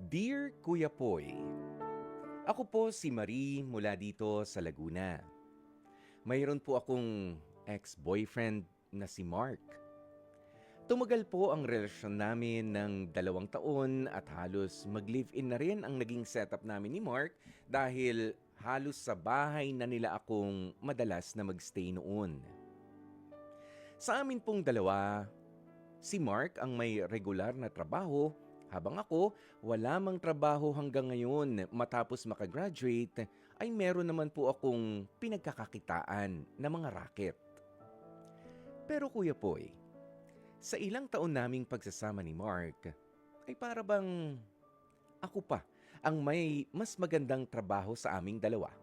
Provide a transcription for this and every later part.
Dear Kuya Poy, ako po si Marie mula dito sa Laguna. Mayroon po akong ex-boyfriend na si Mark. Tumagal po ang relasyon namin ng 2 taon at halos mag-live-in na rin ang naging setup namin ni Mark dahil halos sa bahay na nila akong madalas na magstay noon. Sa amin pong dalawa, si Mark ang may regular na trabaho habang ako wala mang trabaho hanggang ngayon matapos makagraduate ay meron naman po akong pinagkakakitaan na mga racket. Pero Kuya Poy, sa ilang taon naming pagsasama ni Mark ay para bang ako pa ang may mas magandang trabaho sa aming dalawa.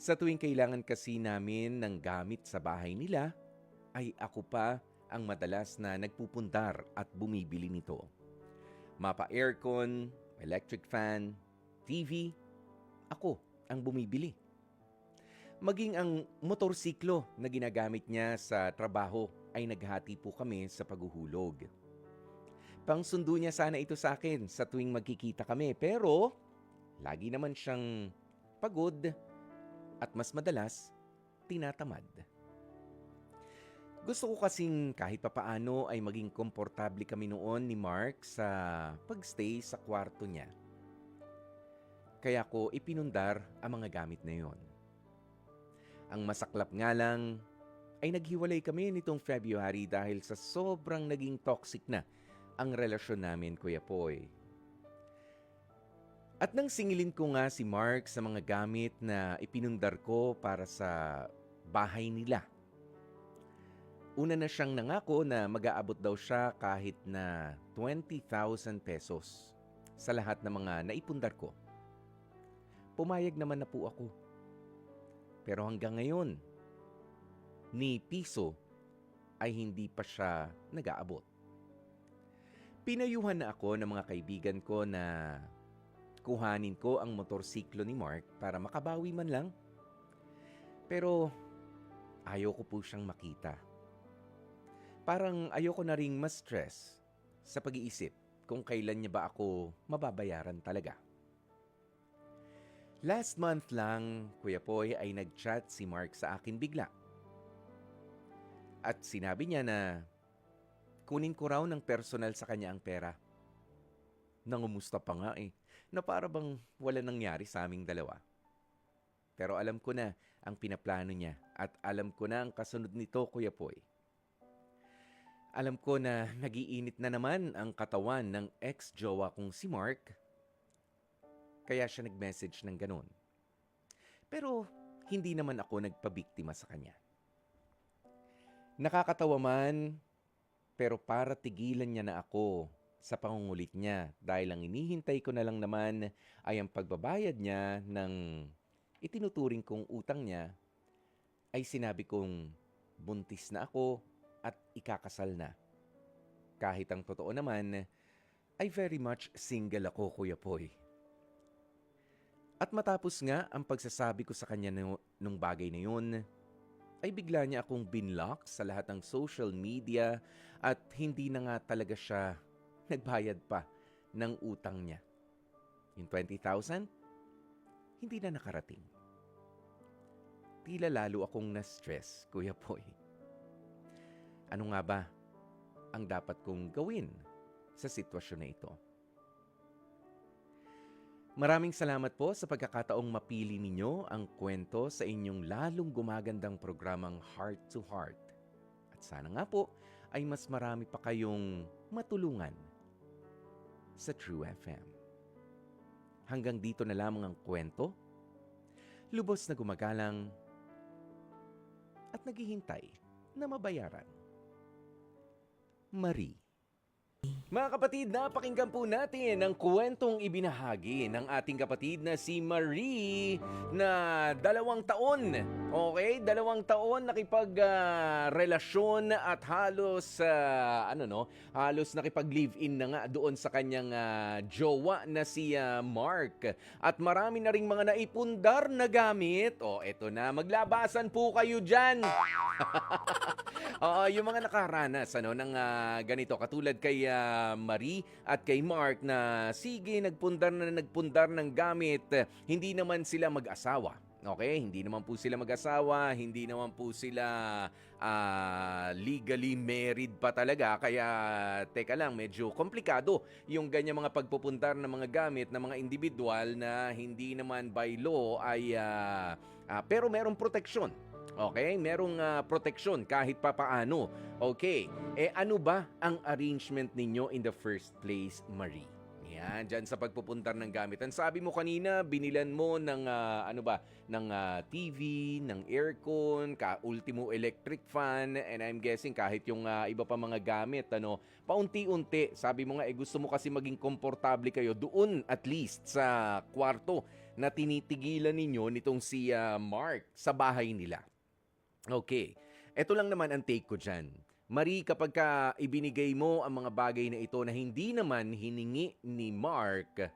Sa tuwing kailangan kasi namin ng gamit sa bahay nila ay ako pa ang madalas na nagpupundar at bumibili nito. Mapa-aircon, electric fan, TV, ako ang bumibili. Maging ang motorsiklo na ginagamit niya sa trabaho ay naghati po kami sa paghuhulog. Pangsundo niya sana ito sa akin sa tuwing magkikita kami pero lagi naman siyang pagod at mas madalas tinatamad. Gusto ko kasing kahit papaano ay maging komportable kami noon ni Mark sa pagstay sa kwarto niya. Kaya ko ipinundar ang mga gamit na yon. Ang masaklap nga lang ay naghiwalay kami nitong February dahil sa sobrang naging toxic na ang relasyon namin, Kuya Poy. At nang singilin ko nga si Mark sa mga gamit na ipinundar ko para sa bahay nila, una na siyang nangako na mag-aabot daw siya kahit na 20,000 pesos sa lahat ng mga naipundar ko. Pumayag naman na po ako. Pero hanggang ngayon, ni piso ay hindi pa siya nag-aabot. Pinayuhan na ako ng mga kaibigan ko na kuhanin ko ang motorsiklo ni Mark para makabawi man lang. Pero ayaw ko po siyang makita. Parang ayoko na ring ma-stress sa pag-iisip kung kailan niya ba ako mababayaran talaga. Last month lang, Kuya Poy, ay nag-chat si Mark sa akin bigla. At sinabi niya na kunin ko raw ng personal sa kanya ang pera. Nangumusta pa nga na para bang wala nangyari sa aming dalawa. Pero alam ko na ang pinaplano niya at alam ko na ang kasunod nito, Kuya Poy. Alam ko na nagiinit na naman ang katawan ng ex-jowa kong si Mark. Kaya siya nag-message ng ganun. Pero hindi naman ako nagpabiktima sa kanya. Nakakatawa man, pero para tigilan niya na ako sa pangungulit niya dahil ang inihintay ko na lang naman ay ang pagbabayad niya ng itinuturing kong utang niya, ay sinabi kong buntis na ako at ikakasal na. Kahit ang totoo naman ay very much single ako, Kuya Poy. At matapos nga ang pagsasabi ko sa kanya nung bagay na yun, ay bigla niya akong binlock sa lahat ng social media at hindi na nga talaga siya nagbayad pa ng utang niya. Yung 20,000, hindi na nakarating. Tila lalo akong na-stress, Kuya Poy. Ano nga ba ang dapat kong gawin sa sitwasyon na ito? Maraming salamat po sa pagkakataong mapili ninyo ang kwento sa inyong lalong gumagandang programang Heart to Heart. At sana nga po ay mas marami pa kayong matulungan sa True FM. Hanggang dito na lamang ang kwento. Lubos na gumagalang at naghihintay na mabayaran. Marie. Mga kapatid, napakinggan po natin ang kwentong ibinahagi ng ating kapatid na si Marie na 2 taon. Okay? 2 taon nakipag-relasyon at halos, halos nakipag-live-in na nga doon sa kanyang jowa na si Mark. At marami na ring mga naipundar na gamit. Eto na, maglabasan po kayo dyan. Yung mga nakaranas ng ganito, katulad kay Marie at kay Mark na sige, nagpundar ng gamit. Hindi naman sila mag-asawa. Okay, hindi naman po sila mag-asawa, hindi naman po sila legally married pa talaga. Kaya teka lang, medyo komplikado yung ganyan mga pagpupundar ng mga gamit ng mga individual na hindi naman by law ay pero merong proteksyon. Okay, merong proteksyon kahit papaano. Okay, ano ba ang arrangement ninyo in the first place, Marie? Yan, dyan sa pagpupundar ng gamit. Ang sabi mo kanina, binilan mo ng ng TV, ng aircon, ultimo electric fan, and I'm guessing kahit yung iba pa mga gamit, paunti-unti. Sabi mo nga, gusto mo kasi maging komportable kayo doon at least sa kwarto na tinitigilan ninyo nitong si Mark sa bahay nila. Okay, eto lang naman ang take ko dyan. Marie, kapag ibinigay mo ang mga bagay na ito na hindi naman hiningi ni Mark,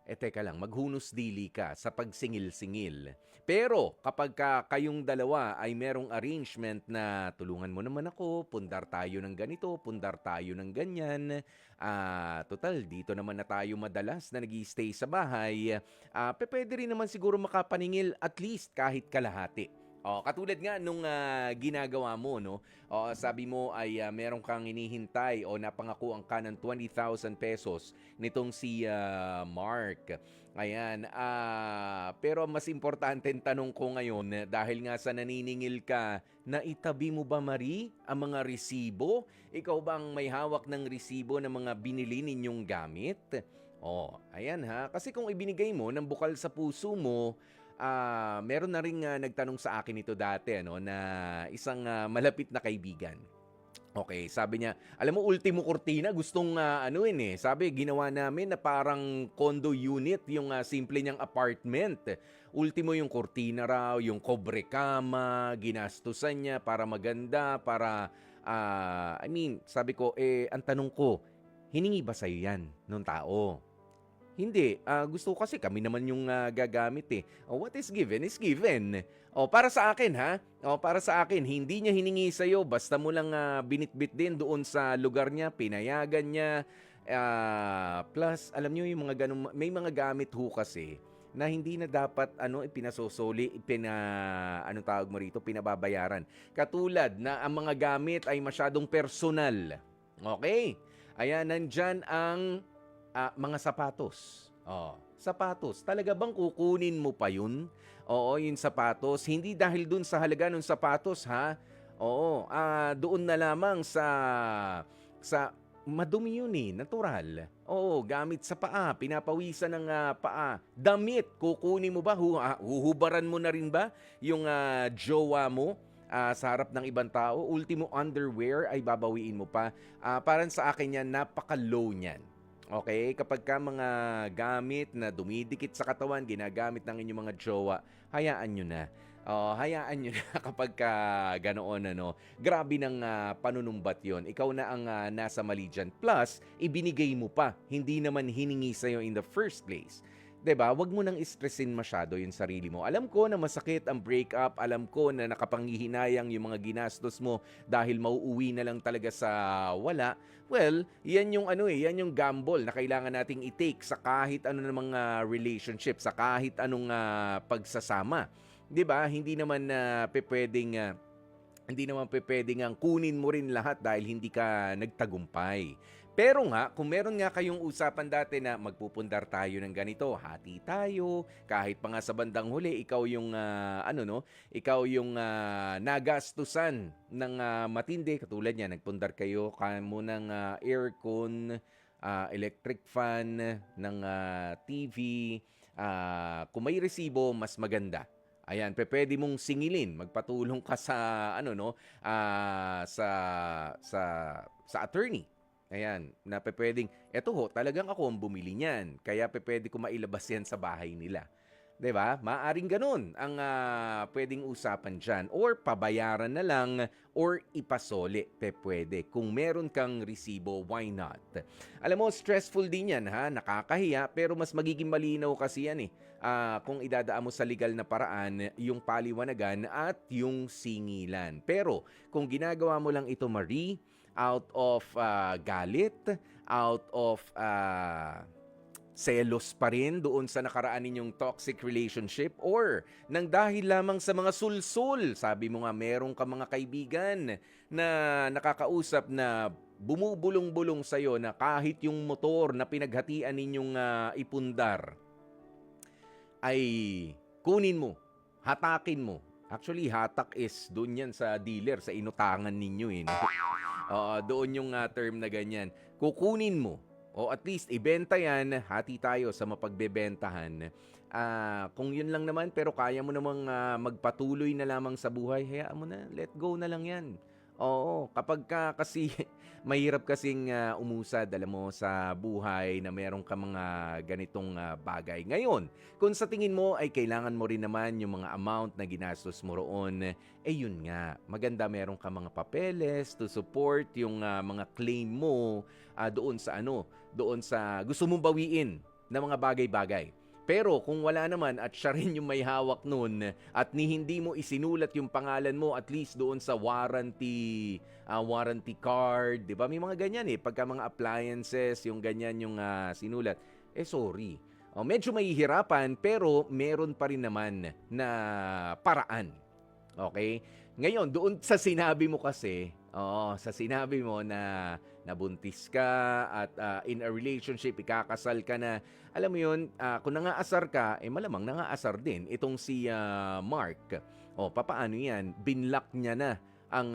teka lang, maghunos dili ka sa pagsingil-singil. Pero kapag kayong dalawa ay merong arrangement na tulungan mo naman ako, pundar tayo ng ganito, pundar tayo ng ganyan, total, dito naman na tayo madalas na nag-i-stay sa bahay, pwede rin naman siguro makapaningil at least kahit kalahati. Katulad nga nung ginagawa mo, no? Sabi mo ay meron kang hinihintay o napangakuan ka ng 20,000 pesos nitong si Mark. Ayan. Pero mas importante ang tanong ko ngayon dahil nga sa naniningil ka, naitabi mo ba, Marie, ang mga resibo? Ikaw bang may hawak ng resibo ng mga binili ninyong gamit? Ayan ha. Kasi kung ibinigay mo ng bukal sa puso mo, meron na rin nagtanong sa akin ito dati na isang malapit na kaibigan. Okay, sabi niya, alam mo, ultimo kurtina, gustong sabi, ginawa namin na parang condo unit, yung simple niyang apartment. Ultimo yung kurtina raw, yung kobre kama, ginastusan niya para maganda, para, sabi ko, ang tanong ko, hiningi ba sa'yo yan nung tao? Hindi, gusto ko kasi kami naman yung gagamit eh. What is given is given. Para sa akin ha, para sa akin, hindi niya hiningi sa'yo, basta mo lang binitbit din doon sa lugar niya, pinayagan niya. Plus, alam niyo yung mga ganun, may mga gamit ho kasi na hindi na dapat ipinasosoli, tawag mo rito, pinababayaran. Katulad na ang mga gamit ay masyadong personal. Okay? Ayan, nandyan ang mga sapatos. Sapatos. Talaga bang kukunin mo pa yun? Oo, yung sapatos. Hindi dahil dun sa halaga ng sapatos, ha? Oo, doon na lamang sa madumi yun eh, natural. Oo, gamit sa paa, pinapawisan ng paa. Damit, kukunin mo ba? Huhubaran mo na rin ba yung jowa mo? Sa harap ng ibang tao? Ultimo underwear ay babawiin mo pa. Parang sa akin yan, napaka-low niyan. Okay, kapag mga gamit na dumidikit sa katawan, ginagamit ng inyong mga jowa, hayaan nyo na. Hayaan nyo na kapag ganoon, Grabe ng panunumbat yon. Ikaw na ang nasa mali dyan. Plus, ibinigay mo pa. Hindi naman hiningi sa'yo in the first place. 'Di ba? Huwag mo nang stressin masyado yung sarili mo. Alam ko na masakit ang breakup. Alam ko na nakapanghihinayang yung mga ginastos mo dahil mauuwi na lang talaga sa wala. Well, yan yung yan yung gamble na kailangan nating i-take sa kahit ano ng mga relationship, sa kahit anong pagsasama. 'Di ba? Hindi naman pwedeng ang kunin mo rin lahat dahil hindi ka nagtagumpay. Pero nga, kung meron nga kayong usapan dati na magpupundar tayo ng ganito, hati tayo, kahit pa nga sa bandang huli, ikaw yung, ikaw yung nagastusan ng matindi. Katulad niya, nagpundar kayo kamo ng aircon, electric fan, ng TV. Kung may resibo, mas maganda. Ayan, pwede mong singilin, magpatulong ka sa sa attorney. Ayan, na pwedeng, eto ho, talagang ako ang bumili niyan. Kaya pwede ko mailabas yan sa bahay nila. 'Di ba? Maaring ganun ang pwedeng usapan dyan. Or pabayaran na lang or ipasoli. Pwede. Kung meron kang resibo, why not? Alam mo, stressful din yan ha. Nakakahiya, pero mas magiging malinaw kasi yan eh. Kung idadaan mo sa legal na paraan, yung paliwanagan at yung singilan. Pero kung ginagawa mo lang ito, Marie, out of galit, out of selos pa rin doon sa nakaraan ninyong toxic relationship, or nang dahil lamang sa mga sulsul. Sabi mo nga, meron ka mga kaibigan na nakakausap na bumubulong-bulong sa'yo na kahit yung motor na pinaghatian ninyong ipundar ay kunin mo, hatakin mo. Actually, hatak is doon yan sa dealer, sa inutangan ninyo eh. Doon yung term na ganyan. Kukunin mo, o at least ibenta yan, hati tayo sa mapagbebentahan. Kung yun lang naman, pero kaya mo namang magpatuloy na lamang sa buhay, hayaan mo na, let go na lang yan. Oo, kapag kasi mahirap kasing umusad, alam mo, sa buhay na meron ka mga ganitong bagay. Ngayon, kung sa tingin mo ay kailangan mo rin naman yung mga amount na ginastos mo roon, yun nga, maganda meron ka mga papeles to support yung mga claim mo doon sa gusto mong bawiin na mga bagay-bagay. Pero kung wala naman at siya rin yung may hawak nun at hindi mo isinulat yung pangalan mo at least doon sa warranty card, 'di ba? May mga ganyan pagka mga appliances, yung ganyan yung sinulat. Sorry. Medyo mahihirapan pero meron pa rin naman na paraan. Okay? Ngayon, doon sa sinabi mo kasi, sa sinabi mo na nabuntis ka at in a relationship, ikakasal ka na. Alam mo yun, kung nangaasar ka, malamang nangaasar din itong si Mark. Papaano yan? Binlock niya na ang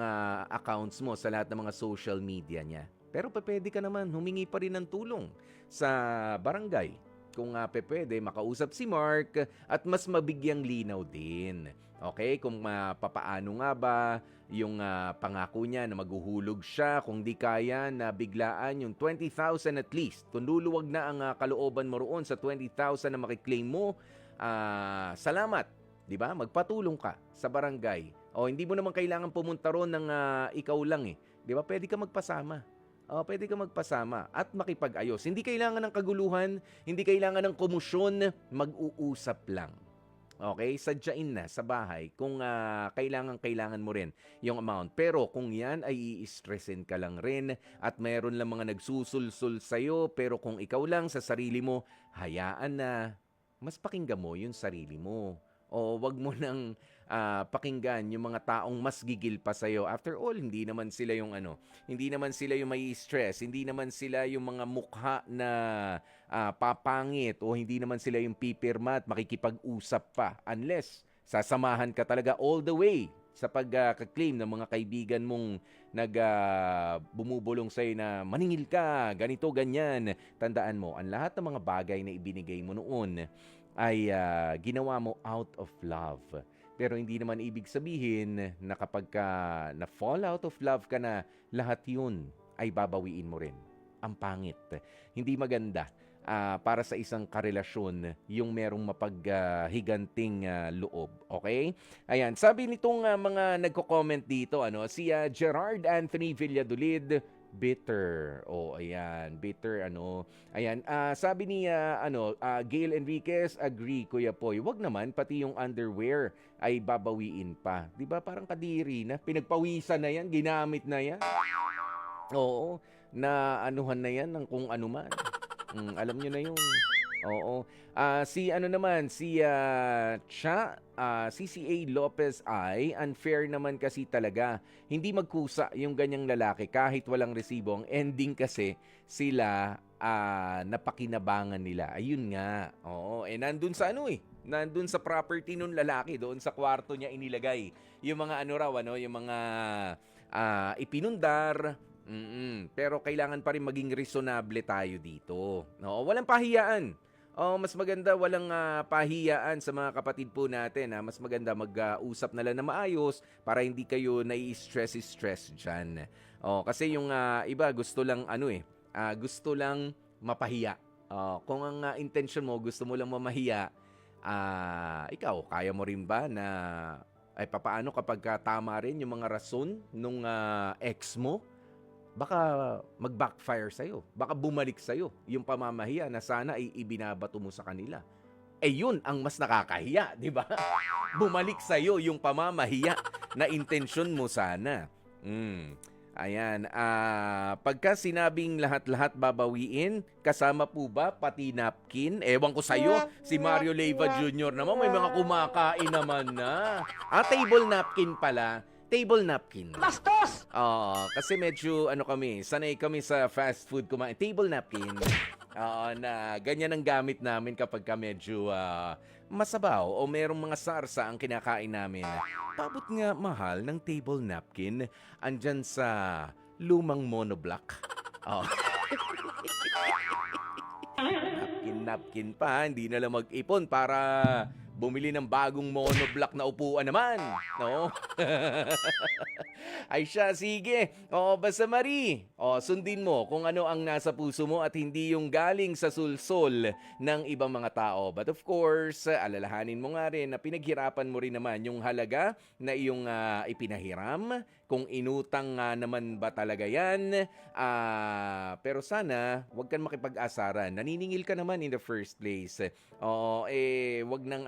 accounts mo sa lahat ng mga social media niya. Pero pwede ka naman humingi pa rin ng tulong sa barangay. Kung pwede, makausap si Mark at mas mabigyang linaw din. Okay? Kung papaano nga ba yung pangako niya na maghuhulog siya, kung di kaya na biglaan yung 20,000 at least. Kung luluwag na ang kalooban mo roon sa 20,000 na makiklaim mo, salamat. Di ba? Magpatulong ka sa barangay. Hindi mo naman kailangan pumunta roon ng ikaw lang Di ba? Pwede ka magpasama. Pwede ka magpasama at makipag-ayos. Hindi kailangan ng kaguluhan, hindi kailangan ng komusyon, mag-uusap lang. Okay? Sadyain na sa bahay kung kailangan mo rin yung amount. Pero kung yan ay i-stressin ka lang rin at mayroon lang mga nagsusulsul sa'yo, pero kung ikaw lang sa sarili mo, hayaan na, mas pakinggan mo yung sarili mo. Wag mo nang pakinggan yung mga taong mas gigil pa sa'yo. After all, hindi naman sila yung hindi naman sila yung may stress, hindi naman sila yung mga mukha na papangit, o hindi naman sila yung pipirma at makikipag-usap pa unless sasamahan ka talaga all the way sa pagka-claim ng mga kaibigan mong bumubulong sa'yo na maningil ka, ganito, ganyan. Tandaan mo, ang lahat ng mga bagay na ibinigay mo noon ay ginawa mo out of love. Pero hindi naman ibig sabihin na kapag na-fall out of love ka na, lahat yun ay babawiin mo rin. Ang pangit. Hindi maganda para sa isang karelasyon yung merong mapaghiganting loob. Okay? Ayan, sabi nitong mga nagko-comment dito, si Gerard Anthony Villadolid, bitter. Ayan, bitter Ayan, sabi ni Gail Enriquez, agree Kuya Poy. Wag naman pati yung underwear ay babawiin pa. 'Di ba? Parang kadiri na, pinagpawisan na 'yan, ginamit na 'yan. Oo, na anuhan na 'yan ng kung ano man. Alam niyo na 'yun. Oo. Si CCA Lopez ay unfair naman kasi talaga. Hindi magkusa yung ganyang lalaki kahit walang resibo. Ang ending kasi sila napakinabangan nila. Ayun nga. Oo. Nandun sa nandun sa property nung lalaki, doon sa kwarto niya inilagay yung mga yung mga ipinundar. Pero kailangan pa rin maging reasonable tayo dito. No, walang pahiyaan. Mas maganda walang pahiyaan sa mga kapatid po natin. Mas maganda mag-usap na lang na maayos para hindi kayo nai-stress dyan. Kasi yung iba gusto lang gusto lang mapahiya. Kung ang intention mo, gusto mo lang mamahiya, ikaw, kaya mo rin ba na papaano kapag tama rin yung mga rason nung ex mo? Baka mag-backfire sa'yo. Baka bumalik sa'yo yung pamamahiya na sana ay ibinabato mo sa kanila. Yun ang mas nakakahiya, di ba? Bumalik sa'yo yung pamamahiya na intensyon mo sana. Ayan, pagka sinabing lahat-lahat babawiin, kasama po ba pati napkin? Ewan ko sa'yo, si Mario Leyva Jr. naman may mga kumakain naman na. Table napkin pala. Table napkin. Bastos! Oo, kasi medyo ano kami, sanay kami sa fast food kumain. Table napkin. Oo, na ganyan ang gamit namin kapag ka medyo masabaw o merong mga sarsa ang kinakain namin. Pabot nga mahal ng table napkin andyan sa lumang monoblock. Oh, napkin pa, hindi na lang mag-ipon para bumili ng bagong monoblock na upuan naman. No? Ay siya, sige. O, basta Marie. O, sundin mo kung ano ang nasa puso mo at hindi yung galing sa sulsol ng ibang mga tao. But of course, alalahanin mo nga rin na pinaghirapan mo rin naman yung halaga na iyong ipinahiram. Kung inutang nga naman ba talaga yan. Pero sana, wag kang makipag-asaran. Naniningil ka naman in the first place. Oo, wag nang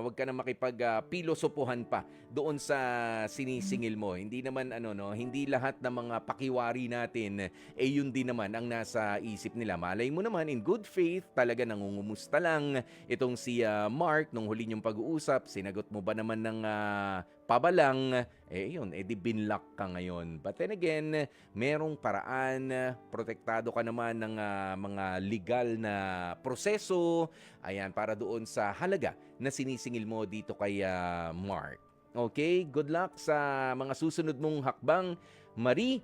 wag ka nang makipag-pilosopuhan pa doon sa sinisingil mo. Hindi naman hindi lahat ng mga pakiwari natin yun din naman ang nasa isip nila. Malay mo naman in good faith, talaga nangungumusta lang itong si Mark nung huli niyong pag-uusap. Sinagot mo ba naman ng pabalang, yun, di binlock ka ngayon. But then again, merong paraan, protektado ka naman ng mga legal na proseso, ayan, para doon sa halaga na sinisingil mo dito kay Mark. Okay, good luck sa mga susunod mong hakbang, Marie.